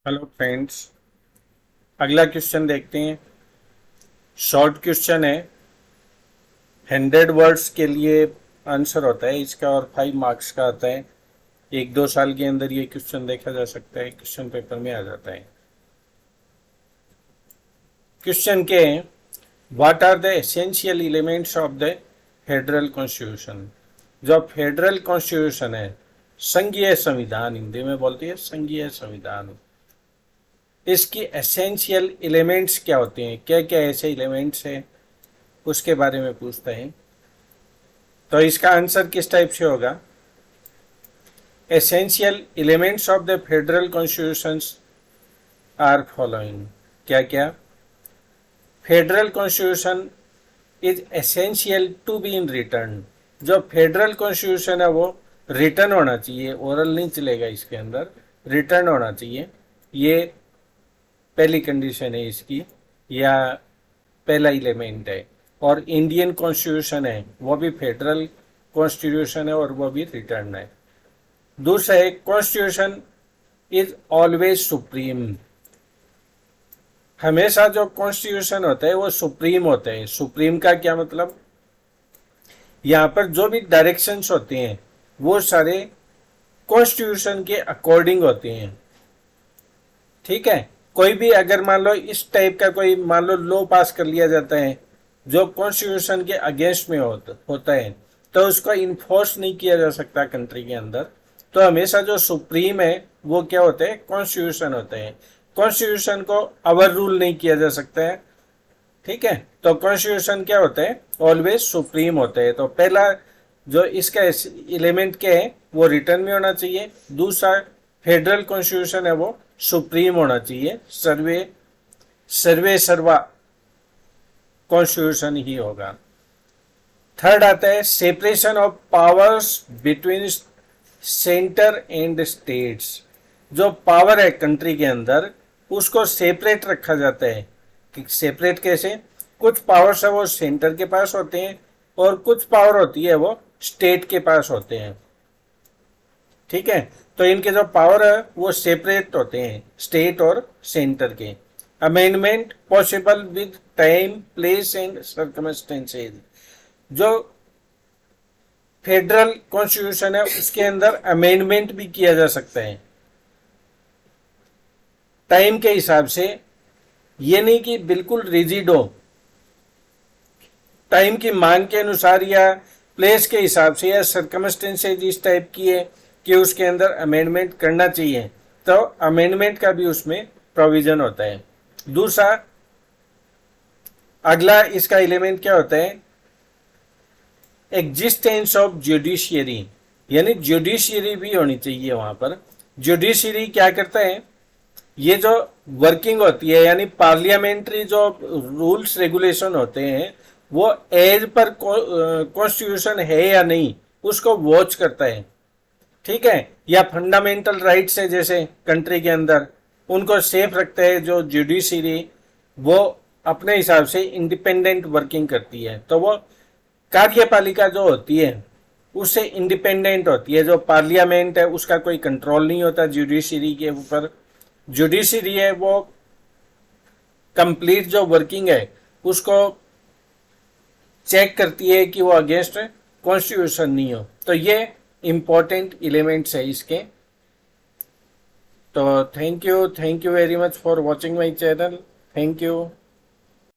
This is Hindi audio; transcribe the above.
Hello friends. अगला क्वेश्चन देखते हैं। शॉर्ट क्वेश्चन है। 100 वर्ड्स के लिए आंसर होता है इसका और 5 मार्क्स का आता है। 1-2 साल के अंदर ये क्वेश्चन देखा जा सकता है, क्वेश्चन पेपर में आ जाता है। क्वेश्चन के what are the essential elements of the federal constitution. जो फेडरल कॉन्स्टिट्यूशन है, संघीय संविधान हिंदी में बोलती है, संघीय संविधान। इसकी एसेंशियल एलिमेंट्स क्या होते हैं, क्या क्या ऐसे एलिमेंट्स हैं, उसके बारे में पूछता है। तो इसका आंसर किस टाइप से होगा। Essential elements of the federal constitution are following. क्या क्या। Federal constitution is essential to be in written. जो फेडरल कॉन्स्टिट्यूशन है वो रिटर्न होना चाहिए, ओरल नहीं चलेगा, इसके अंदर रिटर्न होना चाहिए। ये पहली कंडीशन है इसकी, या पहला एलिमेंट है। और इंडियन कॉन्स्टिट्यूशन है वो भी फेडरल कॉन्स्टिट्यूशन है और वो भी रिटर्न है। दूसरा है कॉन्स्टिट्यूशन इज ऑलवेज सुप्रीम। हमेशा जो कॉन्स्टिट्यूशन होता है वो सुप्रीम होता है। सुप्रीम का क्या मतलब, यहाँ पर जो भी डायरेक्शंस होते हैं वो सारे कॉन्स्टिट्यूशन के अकॉर्डिंग होते हैं। ठीक है। कोई भी अगर मान लो इस टाइप का कोई मान लो लॉ पास कर लिया जाता है जो कॉन्स्टिट्यूशन के अगेंस्ट में होता है, तो उसको इन्फोर्स नहीं किया जा सकता कंट्री के अंदर। तो हमेशा जो सुप्रीम है वो क्या होते हैं, कॉन्स्टिट्यूशन होते हैं। कॉन्स्टिट्यूशन को ओवर रूल नहीं किया जा सकता है। ठीक है। तो कॉन्स्टिट्यूशन क्या होता है, ऑलवेज सुप्रीम होते हैं। तो पहला जो इसका एलिमेंट क्या है वो रिटर्न में होना चाहिए। दूसरा फेडरल कॉन्स्टिट्यूशन है वो सुप्रीम होना चाहिए। सर्वे सर्वे सर्वा कॉन्स्टिट्यूशन ही होगा। थर्ड आता है separation of powers between centre and states. जो पावर है कंट्री के अंदर उसको सेपरेट रखा जाता है। कि सेपरेट कैसे, कुछ पावर्स है वो सेंटर के पास होते हैं और कुछ पावर होती है वो स्टेट के पास होते हैं। ठीक है। तो इनके जो पावर है वो सेपरेट होते हैं स्टेट और सेंटर के। Amendment possible with time place and circumstances. जो फेडरल कॉन्स्टिट्यूशन है उसके अंदर अमेंडमेंट भी किया जा सकता है टाइम के हिसाब से। ये नहीं कि बिल्कुल रिजिड हो, टाइम की मांग के अनुसार या प्लेस के हिसाब से या सर्कमस्टेंसेज इस टाइप की है कि उसके अंदर अमेंडमेंट करना चाहिए, तो अमेंडमेंट का भी उसमें प्रोविजन होता है। दूसरा अगला इसका एलिमेंट क्या होता है, एग्जिस्टेंस ऑफ जुडिशियरी। यानी जुडिशियरी भी होनी चाहिए वहां पर। जुडिशियरी क्या करता है, ये जो वर्किंग होती है यानी पार्लियामेंट्री जो रूल्स रेगुलेशन होते हैं वो एज पर कॉन्स्टिट्यूशन है या नहीं उसको वॉच करता है। ठीक है। या फंडामेंटल राइट्स है जैसे कंट्री के अंदर, उनको सेफ रखते हैं जो जुडिशरी, वो अपने हिसाब से इंडिपेंडेंट वर्किंग करती है। तो वो कार्यपालिका जो होती है उससे इंडिपेंडेंट होती है। जो पार्लियामेंट है उसका कोई कंट्रोल नहीं होता जुडिशरी के ऊपर। जुडिशरी है वो कंप्लीट जो वर्किंग है उसको चेक करती है कि वो अगेंस्ट कॉन्स्टिट्यूशन नहीं हो। तो ये इंपॉर्टेंट एलिमेंट्स है इसके। तो thank you very much for watching my channel. Thank you.